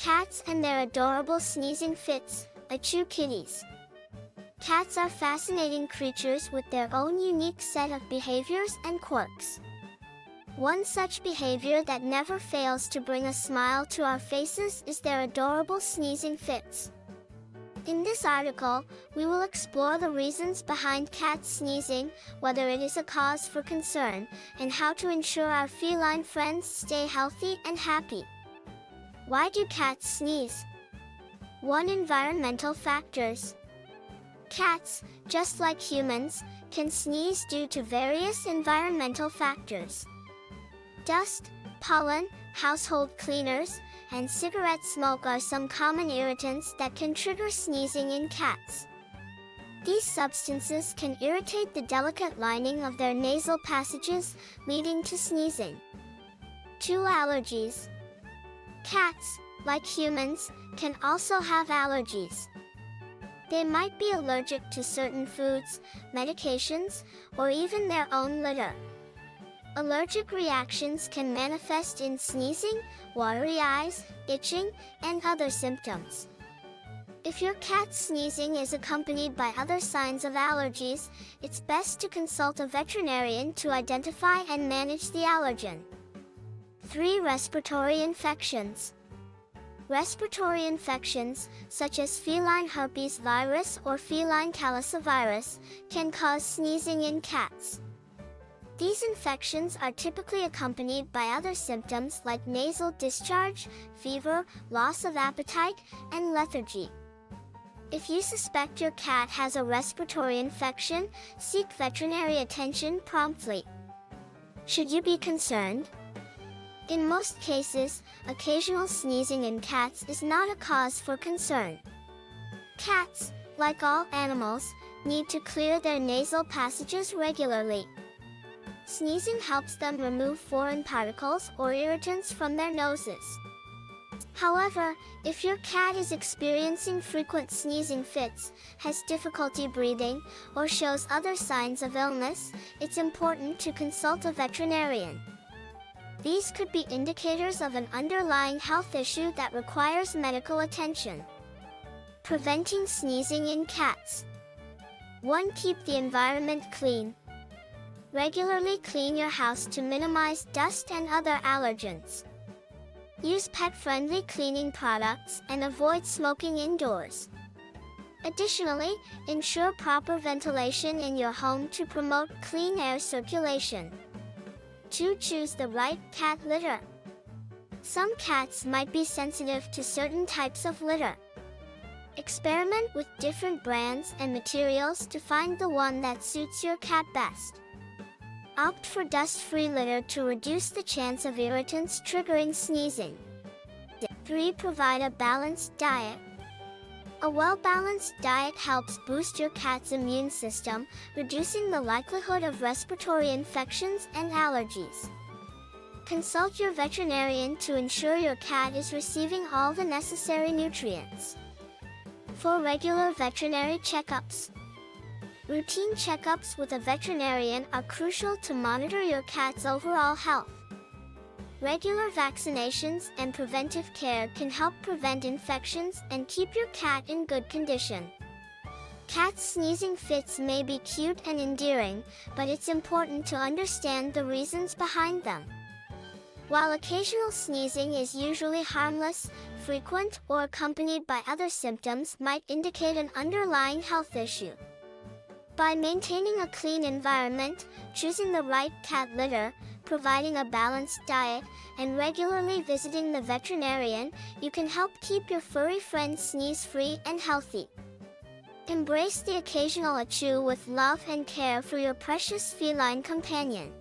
Cats and their adorable sneezing fits, Achoo kitties. Cats are fascinating creatures with their own unique set of behaviors and quirks. One such behavior that never fails to bring a smile to our faces is their adorable sneezing fits. In this article, we will explore the reasons behind cats sneezing, whether it is a cause for concern, and how to ensure our feline friends stay healthy and happy. Why do cats sneeze? 1. Environmental factors. Cats, just like humans, can sneeze due to various environmental factors. Dust, pollen, household cleaners, and cigarette smoke are some common irritants that can trigger sneezing in cats. These substances can irritate the delicate lining of their nasal passages, leading to sneezing. 2. Allergies. Cats, like humans, can also have allergies. They might be allergic to certain foods, medications, or even their own litter. Allergic reactions can manifest in sneezing, watery eyes, itching, and other symptoms. If your cat's sneezing is accompanied by other signs of allergies, it's best to consult a veterinarian to identify and manage the allergen. 3. Respiratory infections. Respiratory infections, such as feline herpes virus or feline calicivirus, can cause sneezing in cats. These infections are typically accompanied by other symptoms like nasal discharge, fever, loss of appetite, and lethargy. If you suspect your cat has a respiratory infection, seek veterinary attention promptly. Should you be concerned? In most cases, occasional sneezing in cats is not a cause for concern. Cats, like all animals, need to clear their nasal passages regularly. Sneezing helps them remove foreign particles or irritants from their noses. However, if your cat is experiencing frequent sneezing fits, has difficulty breathing, or shows other signs of illness, it's important to consult a veterinarian. These could be indicators of an underlying health issue that requires medical attention. Preventing sneezing in cats. 1. Keep the environment clean. Regularly clean your house to minimize dust and other allergens. Use pet-friendly cleaning products and avoid smoking indoors. Additionally, ensure proper ventilation in your home to promote clean air circulation. 2. Choose the right cat litter. Some cats might be sensitive to certain types of litter. Experiment with different brands and materials to find the one that suits your cat best. Opt for dust-free litter to reduce the chance of irritants triggering sneezing. 3. Provide a balanced diet. A well-balanced diet helps boost your cat's immune system, reducing the likelihood of respiratory infections and allergies. Consult your veterinarian to ensure your cat is receiving all the necessary nutrients. For regular veterinary checkups. Routine checkups with a veterinarian are crucial to monitor your cat's overall health. Regular vaccinations and preventive care can help prevent infections and keep your cat in good condition. Cats' sneezing fits may be cute and endearing, but it's important to understand the reasons behind them. While occasional sneezing is usually harmless, frequent or accompanied by other symptoms might indicate an underlying health issue. By maintaining a clean environment, choosing the right cat litter, providing a balanced diet, and regularly visiting the veterinarian, you can help keep your furry friends sneeze-free and healthy. Embrace the occasional achoo with love and care for your precious feline companion.